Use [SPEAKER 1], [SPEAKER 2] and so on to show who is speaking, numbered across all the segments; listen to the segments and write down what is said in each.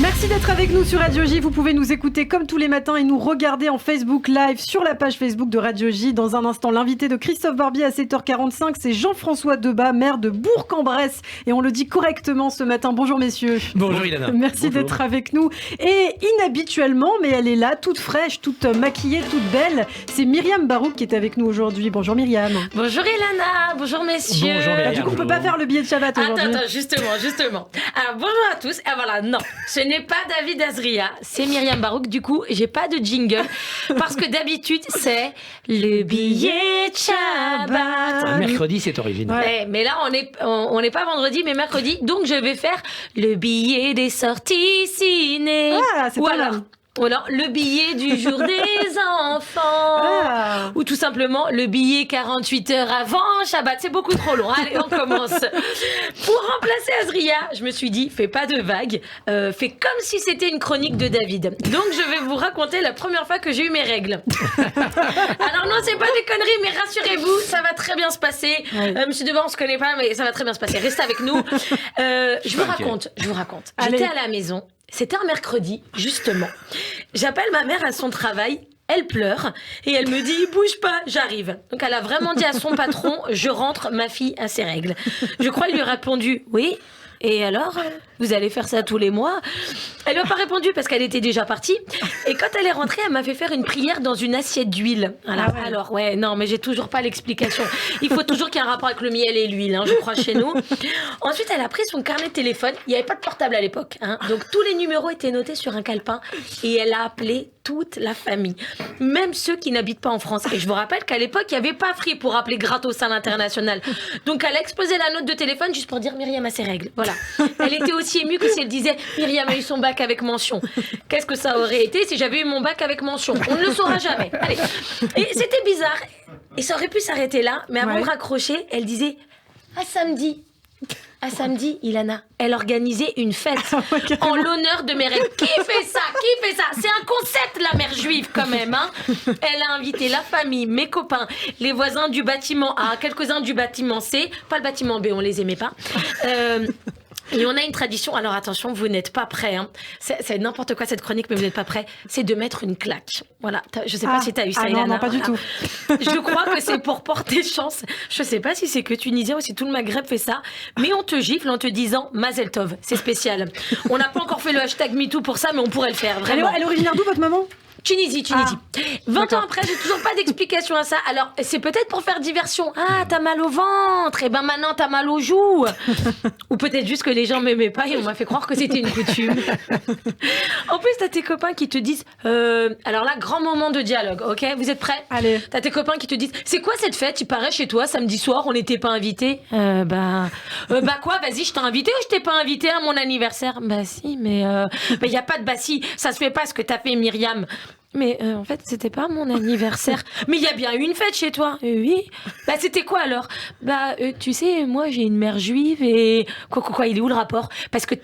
[SPEAKER 1] Merci d'être avec nous sur Radio J. Vous pouvez nous écouter comme tous les matins et nous regarder en Facebook Live sur la page Facebook de Radio J. Dans un instant, l'invité de Christophe Barbier à 7h45, c'est Jean-François Debat, maire de Bourg-en-Bresse. Et on le dit correctement ce matin. Bonjour messieurs.
[SPEAKER 2] Bonjour Ilana.
[SPEAKER 1] Merci d'être avec nous. Et inhabituellement, mais elle est là, toute fraîche, toute maquillée, toute belle. C'est Myriam Barouk qui est avec nous aujourd'hui. Bonjour Myriam.
[SPEAKER 3] Bonjour Ilana. Bonjour messieurs.
[SPEAKER 2] Bonjour Myriam.
[SPEAKER 1] Du coup, on peut pas faire le billet de Shabbat aujourd'hui.
[SPEAKER 3] Attends, justement. Alors bonjour à tous. Ah voilà, non. Ce n'est pas David Azria, c'est Myriam Barouk. Du coup, j'ai pas de jingle parce que d'habitude, c'est le billet de Shabbat.
[SPEAKER 2] Mercredi, c'est original.
[SPEAKER 3] Ouais, mais là, on n'est pas vendredi, mais mercredi. Donc, je vais faire le billet des sorties ciné.
[SPEAKER 1] Ah, c'est pas mal.
[SPEAKER 3] Ou alors, le billet du jour des enfants. Ou tout simplement, le billet 48 heures avant Shabbat. C'est beaucoup trop long. Allez, on commence. Pour remplacer Azria, je me suis dit, fais pas de vagues. Fais comme si c'était une chronique de David. Donc, je vais vous raconter la première fois que j'ai eu mes règles. Alors non, c'est pas des conneries, mais rassurez-vous, ça va très bien se passer. Monsieur Debat, on se connaît pas, mais ça va très bien se passer. Restez avec nous. Je vous raconte.
[SPEAKER 1] Allez.
[SPEAKER 3] J'étais à la maison. C'était un mercredi, justement. J'appelle ma mère à son travail. Elle pleure et elle me dit « Bouge pas, j'arrive ». Donc elle a vraiment dit à son patron « Je rentre, ma fille a ses règles ». Je crois qu'il lui a répondu « Oui ». Et alors, vous allez faire ça tous les mois? Elle lui a pas répondu parce qu'elle était déjà partie. Et quand elle est rentrée, elle m'a fait faire une prière dans une assiette d'huile. Voilà.
[SPEAKER 1] Ah ouais.
[SPEAKER 3] Alors, ouais, non, mais j'ai toujours pas l'explication. Il faut toujours qu'il y ait un rapport avec le miel et l'huile, hein, je crois, chez nous. Ensuite, elle a pris son carnet de téléphone. Il n'y avait pas de portable à l'époque, hein. Donc, tous les numéros étaient notés sur un calepin. Et elle a appelé toute la famille, même ceux qui n'habitent pas en France. Et je vous rappelle qu'à l'époque, il n'y avait pas Free pour appeler gratos à l'international. Donc, elle a explosé la note de téléphone juste pour dire Myriam a ses règles. Voilà. Elle était aussi émue que si elle disait Myriam a eu son bac avec mention. Qu'est-ce que ça aurait été si j'avais eu mon bac avec mention? On ne le saura jamais. Allez. Et c'était bizarre. Et ça aurait pu s'arrêter là, mais avant de raccrocher, elle disait à samedi, Ilana, elle organisait une fête en l'honneur de mes règles. Qui fait ça? C'est un concept, la mère juive, quand même, hein. Elle a invité la famille, mes copains, les voisins du bâtiment A, quelques-uns du bâtiment C, pas le bâtiment B, on les aimait pas. Et on a une tradition, alors attention, vous n'êtes pas prêts, hein. C'est n'importe quoi cette chronique, mais vous n'êtes pas prêts. C'est de mettre une claque. Voilà, je sais pas si tu as eu ça, Ilana.
[SPEAKER 1] Non, pas du tout.
[SPEAKER 3] Je crois que c'est pour porter chance. Je sais pas si c'est que Tunisien ou si tout le Maghreb fait ça, mais on te gifle en te disant Mazel Tov. C'est spécial. On n'a pas encore fait le hashtag MeToo pour ça, mais on pourrait le faire, vraiment.
[SPEAKER 1] Elle est originaire d'où, votre maman?
[SPEAKER 3] Tunisie. 20 ans après, j'ai toujours pas d'explication à ça. Alors, c'est peut-être pour faire diversion. Ah, t'as mal au ventre. Et ben maintenant, t'as mal aux joues. Ou peut-être juste que les gens m'aimaient pas et on m'a fait croire que c'était une coutume. En plus, t'as tes copains qui te disent... alors là, grand moment de dialogue, ok? Vous êtes prêts?
[SPEAKER 1] Allez.
[SPEAKER 3] T'as tes copains qui te disent c'est quoi cette fête? Il paraît chez toi, samedi soir, on n'était pas invités. Bah quoi? Vas-y, je t'ai invité ou je t'ai pas invité à mon anniversaire? Bah si, mais y a pas de bah si. Ça se fait pas ce que t'as fait, Myriam. Mais en fait, c'était pas mon anniversaire. Mais il y a bien eu une fête chez toi. Oui. Bah c'était quoi alors? Bah tu sais, moi j'ai une mère juive et quoi, il est où le rapport? Parce que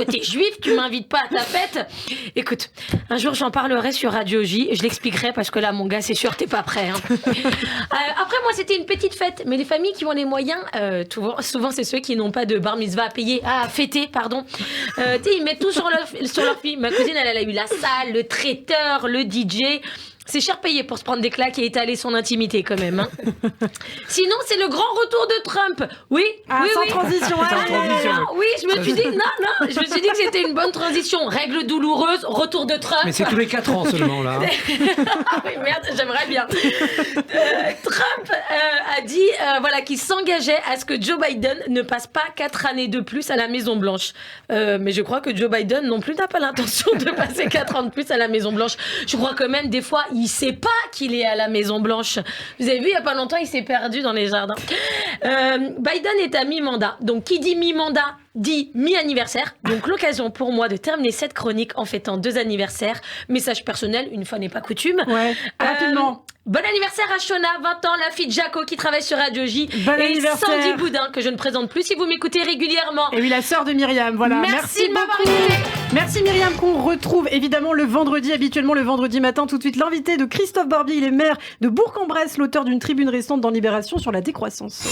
[SPEAKER 3] t'es juif, tu m'invites pas à ta fête. Écoute, un jour j'en parlerai sur Radio J, je l'expliquerai parce que là mon gars c'est sûr t'es pas prêt, hein. Après moi c'était une petite fête, mais les familles qui ont les moyens, souvent c'est ceux qui n'ont pas de bar mitzvah à fêter, pardon. Tu sais, ils mettent tout sur leur fille. Ma cousine elle a eu la salle, le traiteur, le DJ. C'est cher payé pour se prendre des claques et étaler son intimité quand même, hein. Sinon, c'est le grand retour de Trump. Oui.
[SPEAKER 1] Sans transition.
[SPEAKER 3] Oui, je me suis dit que c'était une bonne transition. Règle douloureuse, retour de Trump.
[SPEAKER 2] Mais c'est tous les 4 ans seulement, là.
[SPEAKER 3] Oui, merde, j'aimerais bien. Trump a dit qu'il s'engageait à ce que Joe Biden ne passe pas 4 années de plus à la Maison-Blanche. Mais je crois que Joe Biden non plus n'a pas l'intention de passer 4 ans de plus à la Maison-Blanche. Je crois que même des fois, il sait pas qu'il est à la Maison-Blanche. Vous avez vu, il y a pas longtemps, il s'est perdu dans les jardins. Biden est à mi-mandat. Donc, qui dit mi-mandat dit mi-anniversaire. Donc, l'occasion pour moi de terminer cette chronique en fêtant 2 anniversaires. Message personnel, une fois n'est pas coutume.
[SPEAKER 1] Ouais, rapidement.
[SPEAKER 3] Bon anniversaire à Shona, 20 ans, la fille de Jaco qui travaille sur Radio J.
[SPEAKER 1] Bon
[SPEAKER 3] et
[SPEAKER 1] anniversaire.
[SPEAKER 3] Sandy Boudin, que je ne présente plus si vous m'écoutez régulièrement.
[SPEAKER 1] Et oui, la sœur de Myriam, voilà.
[SPEAKER 3] Merci de m'avoir
[SPEAKER 1] beaucoup.
[SPEAKER 3] écouté.
[SPEAKER 1] Merci Myriam, qu'on retrouve évidemment habituellement le vendredi matin. Tout de suite, l'invité de Christophe Barbier, il est maire de Bourg-en-Bresse, l'auteur d'une tribune récente dans Libération sur la décroissance.